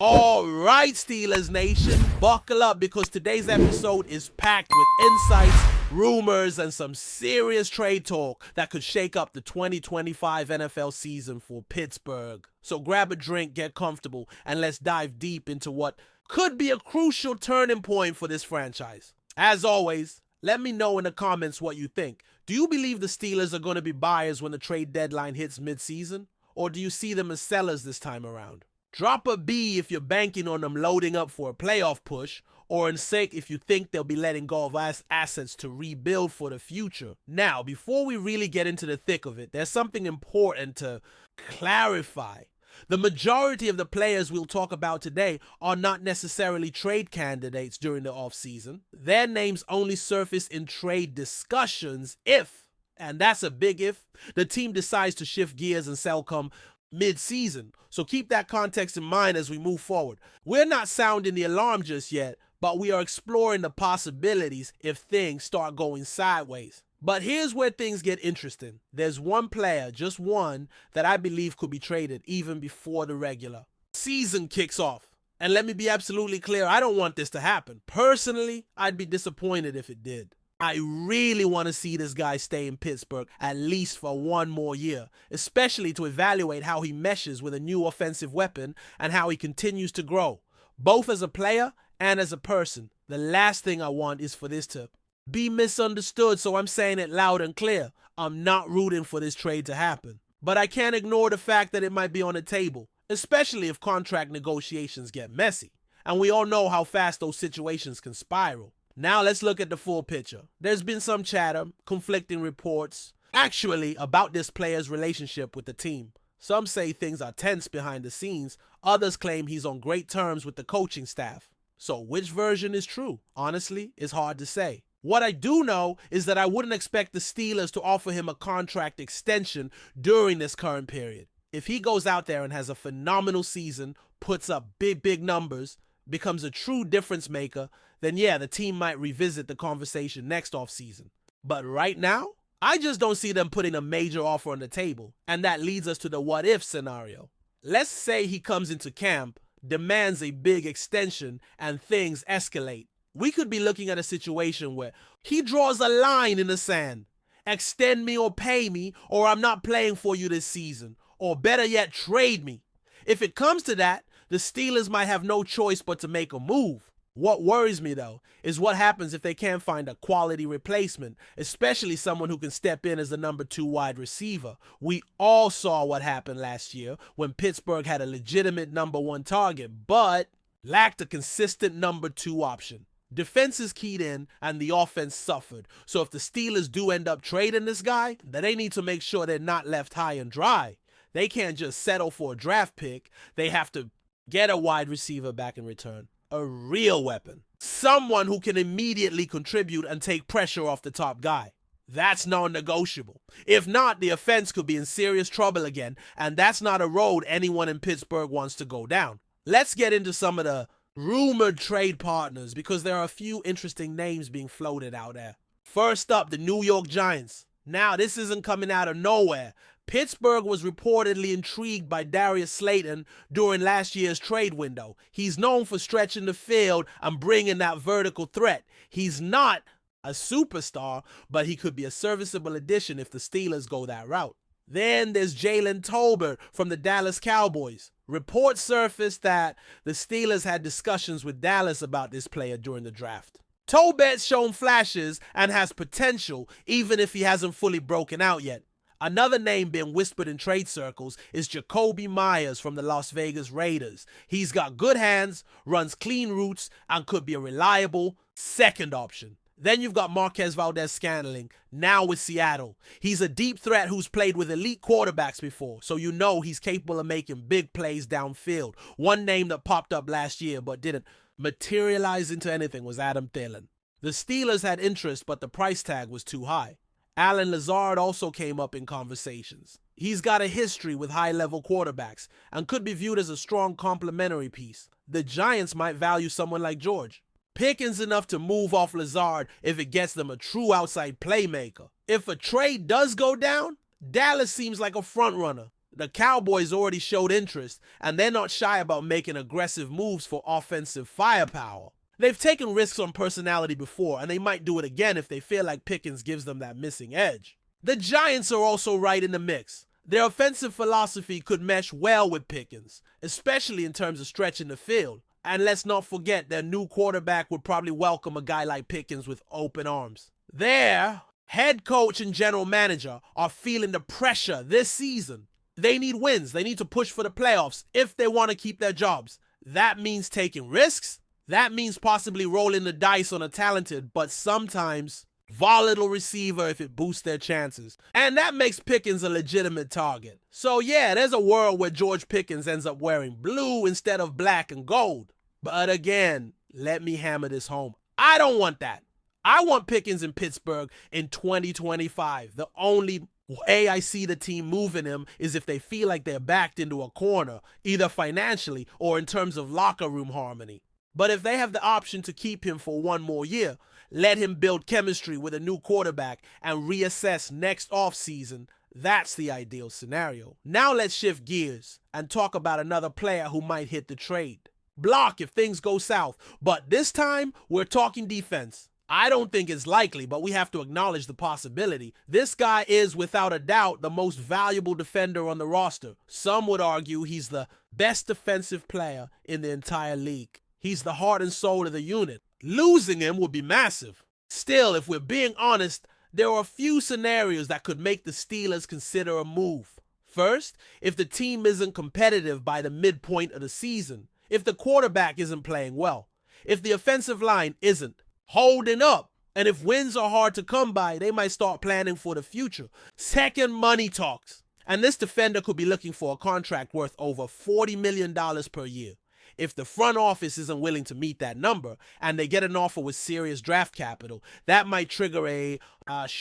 All right, Steelers Nation, buckle up because today's episode is packed with insights, rumors, and some serious trade talk that could shake up the 2025 NFL season for Pittsburgh. So grab a drink, get comfortable, and let's dive deep into what could be a crucial turning point for this franchise. As always, let me know in the comments what you think. Do you believe the Steelers are going to be buyers when the trade deadline hits mid-season? Or do you see them as sellers this time around? Drop a B if you're banking on them loading up for a playoff push, or in sake if you think they'll be letting go of assets to rebuild for the future. Now, before we really get into the thick of it, there's something important to clarify. The majority of the players we'll talk about today are not necessarily trade candidates during the offseason. Their names only surface in trade discussions if, and that's a big if, the team decides to shift gears and sell come mid-season. So keep that context in mind as we move forward. We're not sounding the alarm just yet, but we are exploring the possibilities if things start going sideways. But here's where things get interesting. There's one player, just one, that I believe could be traded even before the regular season kicks off. And let me be absolutely clear, I don't want this to happen. Personally, I'd be disappointed if it did. I really want to see this guy stay in Pittsburgh at least for one more year, especially to evaluate how he meshes with a new offensive weapon and how he continues to grow, both as a player and as a person. The last thing I want is for this to be misunderstood, so I'm saying it loud and clear. I'm not rooting for this trade to happen. But I can't ignore the fact that it might be on the table, especially if contract negotiations get messy. And we all know how fast those situations can spiral. Now let's look at the full picture. There's been some chatter, conflicting reports, actually, about this player's relationship with the team. Some say things are tense behind the scenes. Others claim he's on great terms with the coaching staff. So which version is true? Honestly, it's hard to say. What I do know is that I wouldn't expect the Steelers to offer him a contract extension during this current period. If he goes out there and has a phenomenal season, puts up big numbers, becomes a true difference maker, then yeah, the team might revisit the conversation next offseason. But right now, I just don't see them putting a major offer on the table, and that leads us to the what-if scenario. Let's say he comes into camp, demands a big extension, and things escalate. We could be looking at a situation where he draws a line in the sand. Extend me or pay me, or I'm not playing for you this season. Or better yet, trade me. If it comes to that, the Steelers might have no choice but to make a move. What worries me, though, is what happens if they can't find a quality replacement, especially someone who can step in as the number 2 wide receiver. We all saw what happened last year when Pittsburgh had a legitimate number 1 target, but lacked a consistent number 2 option. Defenses keyed in and the offense suffered. So if the Steelers do end up trading this guy, then they need to make sure they're not left high and dry. They can't just settle for a draft pick. They have to get a wide receiver back in return. A real weapon. Someone who can immediately contribute and take pressure off the top guy. That's non-negotiable. If not, the offense could be in serious trouble again, and that's not a road anyone in Pittsburgh wants to go down. Let's get into some of the rumored trade partners because there are a few interesting names being floated out there. First up, the New York Giants. Now, this isn't coming out of nowhere. Pittsburgh was reportedly intrigued by Darius Slayton during last year's trade window. He's known for stretching the field and bringing that vertical threat. He's not a superstar, but he could be a serviceable addition if the Steelers go that route. Then there's Jalen Tolbert from the Dallas Cowboys. Reports surfaced that the Steelers had discussions with Dallas about this player during the draft. Tolbert's shown flashes and has potential even if he hasn't fully broken out yet. Another name being whispered in trade circles is Jacoby Myers from the Las Vegas Raiders. He's got good hands, runs clean routes, and could be a reliable second option. Then you've got Marquez Valdes-Scantling, now with Seattle. He's a deep threat who's played with elite quarterbacks before, so you know he's capable of making big plays downfield. One name that popped up last year but didn't materialize into anything was Adam Thielen. The Steelers had interest, but the price tag was too high. Allen Lazard also came up in conversations. He's got a history with high-level quarterbacks and could be viewed as a strong complementary piece. The Giants might value someone like George. Pickens enough to move off Lazard if it gets them a true outside playmaker. If a trade does go down, Dallas seems like a front runner. The Cowboys already showed interest, and they're not shy about making aggressive moves for offensive firepower. They've taken risks on personality before, and they might do it again if they feel like Pickens gives them that missing edge. The Giants are also right in the mix. Their offensive philosophy could mesh well with Pickens, especially in terms of stretching the field. And let's not forget their new quarterback would probably welcome a guy like Pickens with open arms. Their head coach and general manager are feeling the pressure this season. They need wins. They need to push for the playoffs if they want to keep their jobs. That means taking risks. That means possibly rolling the dice on a talented but sometimes volatile receiver if it boosts their chances. And that makes Pickens a legitimate target. So yeah, there's a world where George Pickens ends up wearing blue instead of black and gold. But again, let me hammer this home. I don't want that. I want Pickens in Pittsburgh in 2025. The only way I see the team moving him is if they feel like they're backed into a corner, either financially or in terms of locker room harmony. But if they have the option to keep him for one more year, let him build chemistry with a new quarterback and reassess next offseason, that's the ideal scenario. Now let's shift gears and talk about another player who might hit the trade block if things go south. But this time, we're talking defense. I don't think it's likely, but we have to acknowledge the possibility. This guy is, without a doubt, the most valuable defender on the roster. Some would argue he's the best defensive player in the entire league. He's the heart and soul of the unit. Losing him would be massive. Still, if we're being honest, there are a few scenarios that could make the Steelers consider a move. First, if the team isn't competitive by the midpoint of the season, if the quarterback isn't playing well, if the offensive line isn't holding up, and if wins are hard to come by, they might start planning for the future. Second, money talks. And this defender could be looking for a contract worth over $40 million per year. If the front office isn't willing to meet that number and they get an offer with serious draft capital, that might trigger a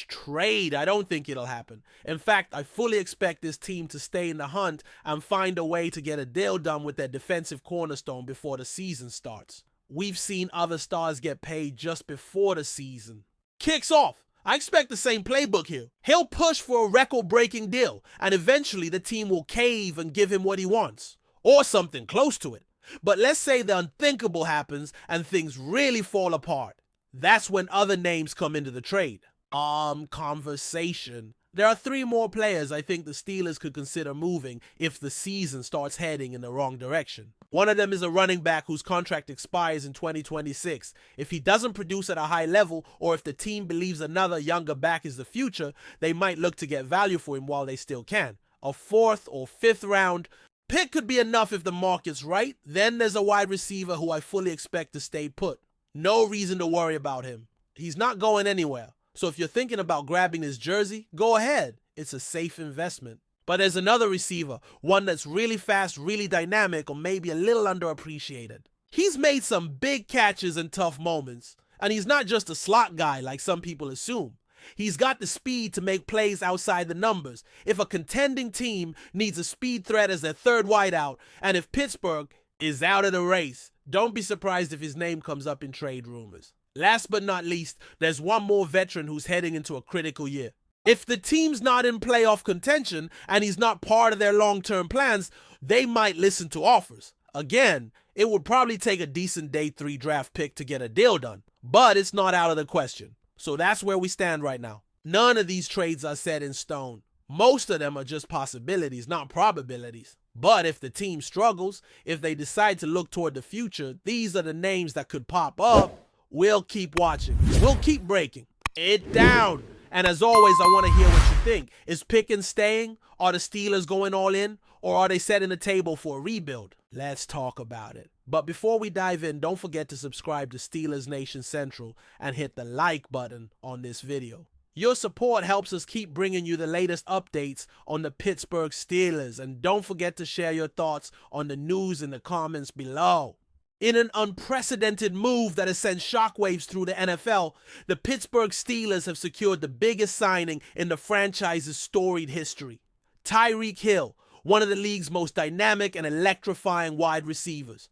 trade. I don't think it'll happen. In fact, I fully expect this team to stay in the hunt and find a way to get a deal done with their defensive cornerstone before the season starts. We've seen other stars get paid just before the season kicks off. I expect the same playbook here. He'll push for a record-breaking deal, and eventually the team will cave and give him what he wants, or something close to it. But let's say the unthinkable happens and things really fall apart. That's when other names come into the trade. Conversation. There are 3 more players I think the Steelers could consider moving if the season starts heading in the wrong direction. One of them is a running back whose contract expires in 2026. If he doesn't produce at a high level, or if the team believes another younger back is the future, they might look to get value for him while they still can. A 4th or 5th round pick could be enough if the market's right. Then there's a wide receiver who I fully expect to stay put. No reason to worry about him. He's not going anywhere. So if you're thinking about grabbing his jersey, go ahead. It's a safe investment. But there's another receiver, one that's really fast, really dynamic, or maybe a little underappreciated. He's made some big catches in tough moments, and he's not just a slot guy like some people assume. He's got the speed to make plays outside the numbers. If a contending team needs a speed threat as their third wideout, and if Pittsburgh is out of the race, don't be surprised if his name comes up in trade rumors. Last but not least, there's one more veteran who's heading into a critical year. If the team's not in playoff contention and he's not part of their long-term plans, they might listen to offers. Again, it would probably take a decent day 3 draft pick to get a deal done, but it's not out of the question. So that's where we stand right now. None of these trades are set in stone. Most of them are just possibilities, not probabilities. But if the team struggles, if they decide to look toward the future, these are the names that could pop up. We'll keep watching. We'll keep breaking it down. And as always, I want to hear what you think. Is Pickens staying? Are the Steelers going all in? Or are they setting the table for a rebuild? Let's talk about it. But before we dive in, don't forget to subscribe to Steelers Nation Central and hit the like button on this video. Your support helps us keep bringing you the latest updates on the Pittsburgh Steelers. And don't forget to share your thoughts on the news in the comments below. In an unprecedented move that has sent shockwaves through the NFL, the Pittsburgh Steelers have secured the biggest signing in the franchise's storied history. Tyreek Hill, one of the league's most dynamic and electrifying wide receivers.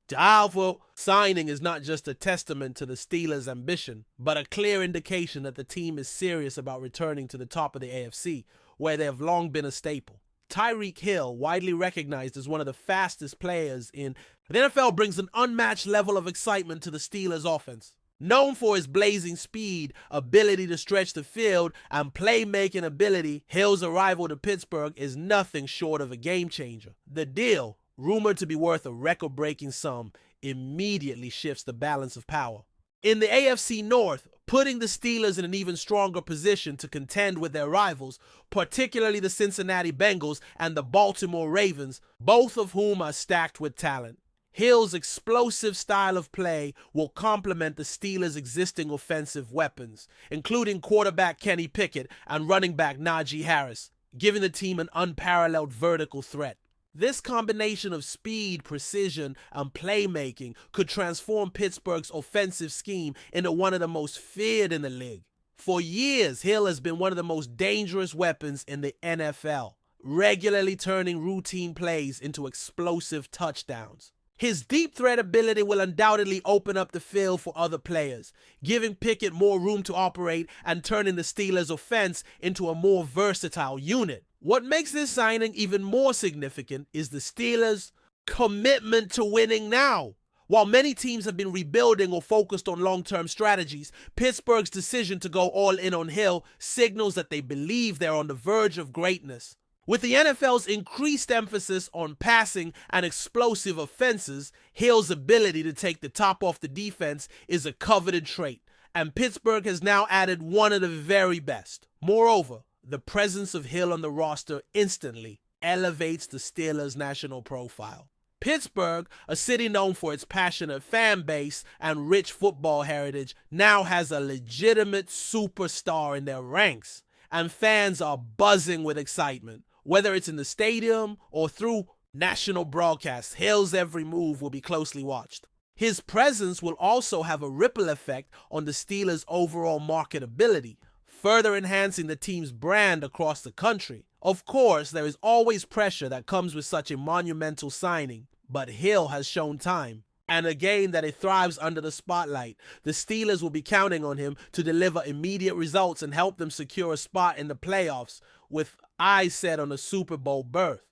The Alpha signing is not just a testament to the Steelers' ambition, but a clear indication that the team is serious about returning to the top of the AFC, where they have long been a staple. Tyreek Hill, widely recognized as one of the fastest players in the NFL, brings an unmatched level of excitement to the Steelers' offense. Known for his blazing speed, ability to stretch the field, and playmaking ability, Hill's arrival to Pittsburgh is nothing short of a game changer. The deal, rumored to be worth a record-breaking sum, immediately shifts the balance of power. In the AFC North, putting the Steelers in an even stronger position to contend with their rivals, particularly the Cincinnati Bengals and the Baltimore Ravens, both of whom are stacked with talent. Hill's explosive style of play will complement the Steelers' existing offensive weapons, including quarterback Kenny Pickett and running back Najee Harris, giving the team an unparalleled vertical threat. This combination of speed, precision, and playmaking could transform Pittsburgh's offensive scheme into one of the most feared in the league. For years, Hill has been one of the most dangerous weapons in the NFL, regularly turning routine plays into explosive touchdowns. His deep threat ability will undoubtedly open up the field for other players, giving Pickett more room to operate and turning the Steelers' offense into a more versatile unit. What makes this signing even more significant is the Steelers' commitment to winning now. While many teams have been rebuilding or focused on long-term strategies, Pittsburgh's decision to go all in on Hill signals that they believe they're on the verge of greatness. With the NFL's increased emphasis on passing and explosive offenses, Hill's ability to take the top off the defense is a coveted trait, and Pittsburgh has now added one of the very best. Moreover, the presence of Hill on the roster instantly elevates the Steelers' national profile. Pittsburgh, a city known for its passionate fan base and rich football heritage, now has a legitimate superstar in their ranks, and fans are buzzing with excitement. Whether it's in the stadium or through national broadcasts, Hill's every move will be closely watched. His presence will also have a ripple effect on the Steelers' overall marketability, further enhancing the team's brand across the country. Of course, there is always pressure that comes with such a monumental signing, but Hill has shown time, and again that it thrives under the spotlight. The Steelers will be counting on him to deliver immediate results and help them secure a spot in the playoffs, with eyes set on a Super Bowl berth.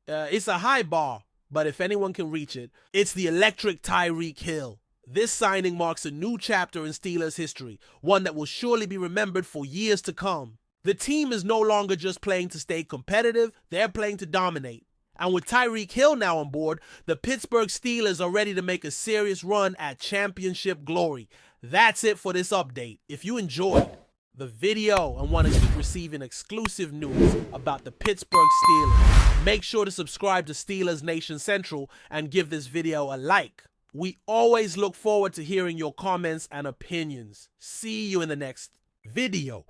It's a high bar, but if anyone can reach it, it's the electric Tyreek Hill. This signing marks a new chapter in Steelers history, one that will surely be remembered for years to come. The team is no longer just playing to stay competitive, they're playing to dominate. And with Tyreek Hill now on board, the Pittsburgh Steelers are ready to make a serious run at championship glory. That's it for this update. If you enjoyed the video and want to keep receiving exclusive news about the Pittsburgh Steelers, make sure to subscribe to Steelers Nation Central and give this video a like. We always look forward to hearing your comments and opinions. See you in the next video.